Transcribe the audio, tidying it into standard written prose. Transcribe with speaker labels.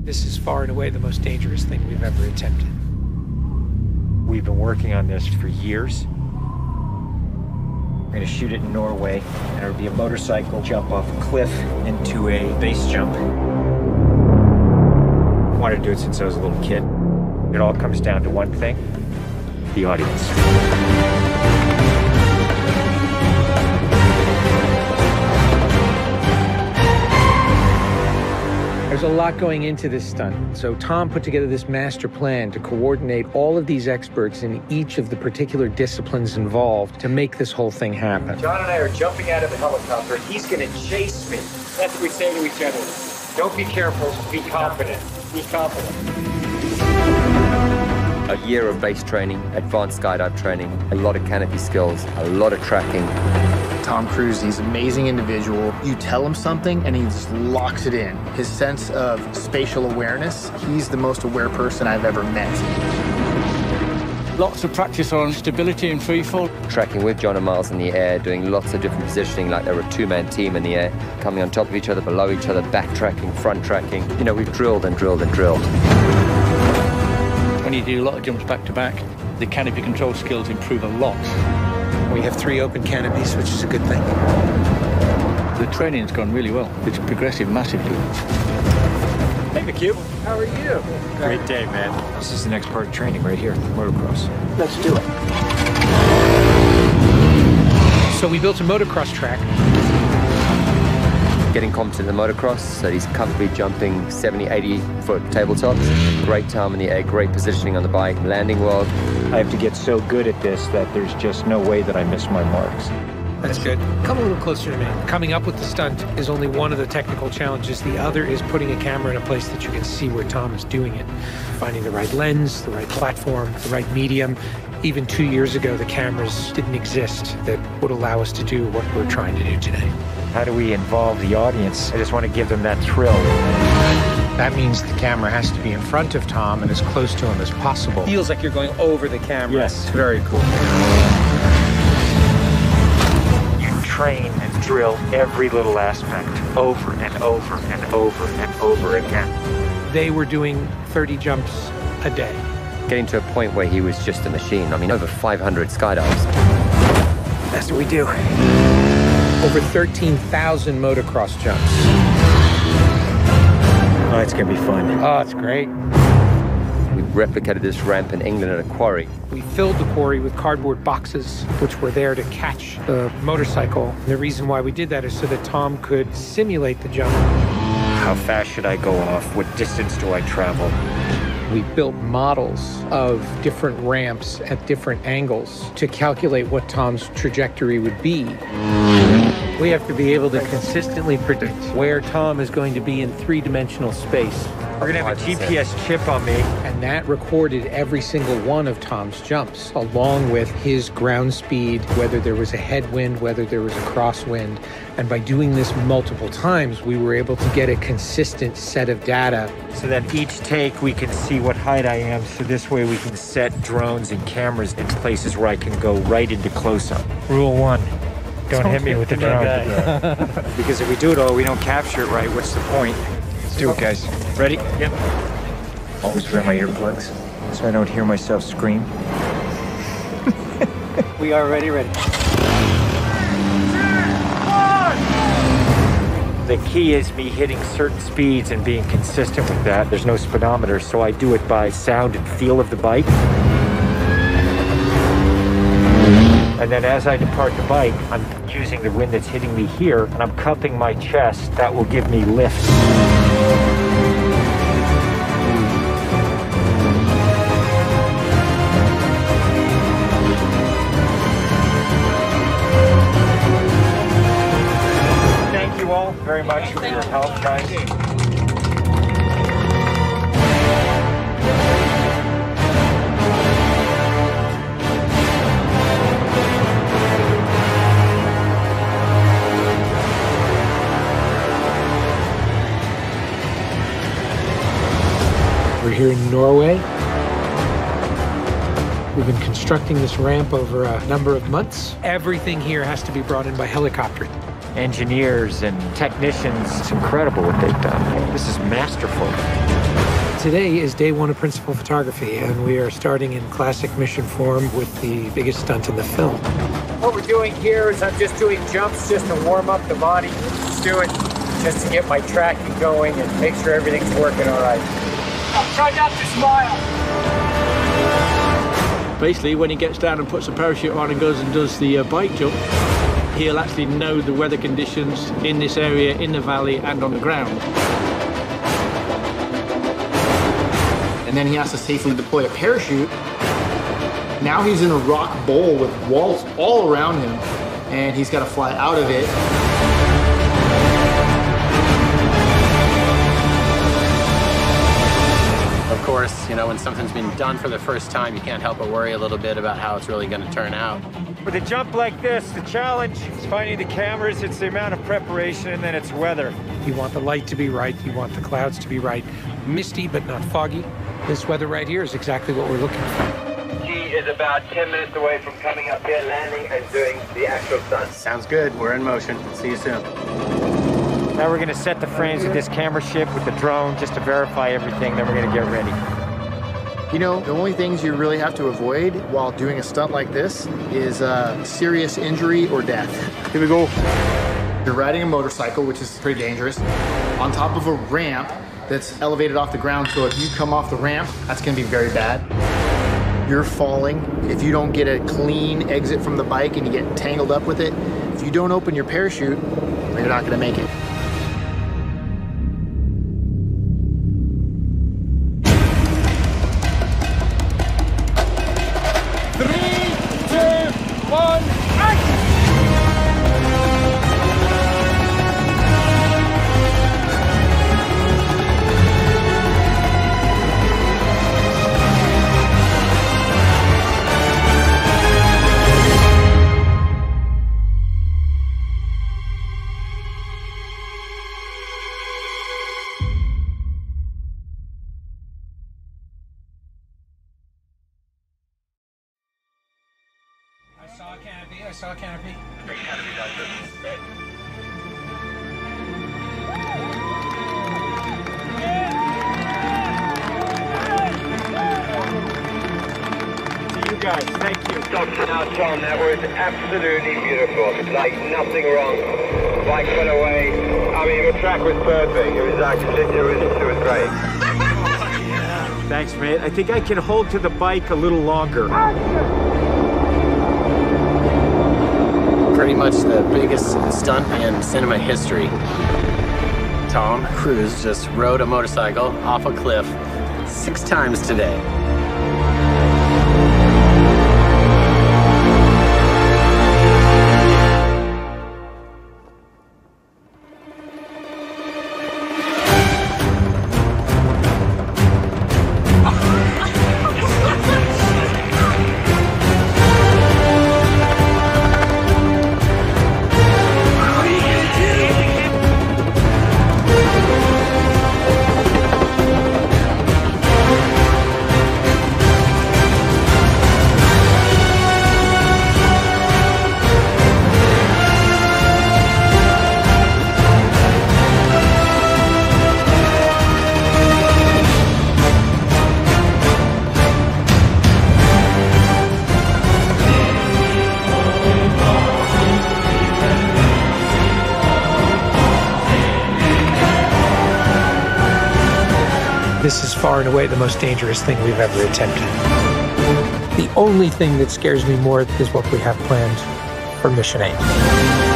Speaker 1: This is far and away the most dangerous thing we've ever attempted.
Speaker 2: We've been working on this for years. We're gonna shoot it in Norway, and it'll be a motorcycle jump off a cliff into a base jump. I wanted to do it since I was a little kid. It all comes down to one thing: the audience.
Speaker 1: There's a lot going into this stunt. So Tom put together this master plan to coordinate all of these experts in each of the particular disciplines involved to make this whole thing happen.
Speaker 2: John and I are jumping out of the helicopter, and he's gonna chase me. That's what we say to each other. Don't be careful, be confident. Be confident.
Speaker 3: A year of base training, advanced skydive training, a lot of canopy skills, a lot of tracking.
Speaker 4: Tom Cruise, he's an amazing individual. You tell him something and he just locks it in. His sense of spatial awareness, he's the most aware person I've ever met.
Speaker 5: Lots of practice on stability and freefall.
Speaker 3: Tracking with John and Miles in the air, doing lots of different positioning like they're a two-man team in the air, coming on top of each other, below each other, backtracking, front tracking. You know, we've drilled and drilled and drilled.
Speaker 5: When you do a lot of jumps back to back, the canopy control skills improve a lot.
Speaker 1: We have 3 open canopies, which is a good thing.
Speaker 5: The training's gone really well. It's progressive massively.
Speaker 2: Hey, McHugh.
Speaker 1: How are you?
Speaker 2: Great day, man. This is the next part of training right here, motocross.
Speaker 1: Let's do it. So we built a motocross track.
Speaker 3: Getting competent in the motocross, so he's comfortably jumping 70, 80-foot tabletops. Great time in the air, great positioning on the bike, landing well.
Speaker 2: I have to get so good at this that there's just no way that I miss my marks.
Speaker 1: That's good. Come a little closer to me. Coming up with the stunt is only one of the technical challenges. The other is putting a camera in a place that you can see where Tom is doing it. Finding the right lens, the right platform, the right medium. Even 2 years ago, the cameras didn't exist that would allow us to do what we're trying to do today.
Speaker 2: How do we involve the audience? I just want to give them that thrill.
Speaker 1: That means the camera has to be in front of Tom and as close to him as possible. Feels like you're going over the camera.
Speaker 2: Yes, very cool. You train and drill every little aspect over and over and over and over again.
Speaker 1: They were doing 30 jumps a day.
Speaker 3: Getting to a point where he was just a machine. I mean, over 500 skydives.
Speaker 1: That's what we do. Over 13,000 motocross jumps.
Speaker 2: Oh, it's gonna be fun.
Speaker 1: Oh, it's great.
Speaker 3: We replicated this ramp in England at a quarry.
Speaker 1: We filled the quarry with cardboard boxes, which were there to catch the motorcycle. And the reason why we did that is so that Tom could simulate the jump.
Speaker 2: How fast should I go off? What distance do I travel?
Speaker 1: We built models of different ramps at different angles to calculate what Tom's trajectory would be. We have to be able to consistently predict where Tom is going to be in 3-dimensional space.
Speaker 2: We're gonna have a GPS chip on me.
Speaker 1: And that recorded every single one of Tom's jumps, along with his ground speed, whether there was a headwind, whether there was a crosswind. And by doing this multiple times, we were able to get a consistent set of data.
Speaker 2: So that each take we can see what height I am, so this way we can set drones and cameras in places where I can go right into close-up. Rule 1. Don't hit me with the drone. Because if we do it all, we don't capture it right, what's the point? Let's do it, guys. Ready? Yep. Always wear my earplugs so I don't hear myself scream.
Speaker 1: We are ready.
Speaker 2: The key is me hitting certain speeds and being consistent with that. There's no speedometer, so I do it by sound and feel of the bike. And then as I depart the bike, I'm using the wind that's hitting me here, and I'm cupping my chest. That will give me lift. Thank you all very much for your help, guys.
Speaker 1: We're here in Norway. We've been constructing this ramp over a number of months. Everything here has to be brought in by helicopter.
Speaker 2: engineers and technicians. It's incredible what they've done. This is masterful.
Speaker 1: Today is day one of principal photography, and we are starting in classic mission form with the biggest stunt in the film.
Speaker 2: What we're doing here is I'm just doing jumps just to warm up the body. Just do it just to get my tracking going and make sure everything's working all right. Try not to smile.
Speaker 5: Basically, when he gets down and puts a parachute on and goes and does the bike jump, he'll actually know the weather conditions in this area, in the valley and on the ground.
Speaker 4: And then he has to safely deploy a parachute. Now he's in a rock bowl with walls all around him, and he's got to fly out of it.
Speaker 6: Of course, you know, when something's been done for the first time, you can't help but worry a little bit about how it's really going to turn out.
Speaker 2: With a jump like this, the challenge is finding the cameras, it's the amount of preparation, and then it's weather.
Speaker 1: You want the light to be right, you want the clouds to be right. Misty, but not foggy. This weather right here is exactly what we're looking for.
Speaker 7: He is about 10 minutes away from coming up here, landing, and doing the actual stunt.
Speaker 6: Sounds good. We're in motion. See you soon.
Speaker 2: Now we're going to set the frames with this camera ship with the drone just to verify everything, then we're going to get ready.
Speaker 4: You know, the only things you really have to avoid while doing a stunt like this is serious injury or death. Here we go. You're riding a motorcycle, which is pretty dangerous, on top of a ramp that's elevated off the ground, so if you come off the ramp, that's gonna be very bad. You're falling. If you don't get a clean exit from the bike and you get tangled up with it, if you don't open your parachute, you're not gonna make it.
Speaker 1: I saw a canopy.
Speaker 2: To you guys, thank you.
Speaker 7: Now, Tom, that was absolutely beautiful. Like nothing wrong. Bike went away. I mean, the track was perfect. It was actually, it was great.
Speaker 2: Thanks, mate. I think I can hold to the bike a little longer.
Speaker 6: Pretty much the biggest stunt in cinema history. Tom Cruise just rode a motorcycle off a cliff 6 times today.
Speaker 1: This is far and away the most dangerous thing we've ever attempted. The only thing that scares me more is what we have planned for Mission 8.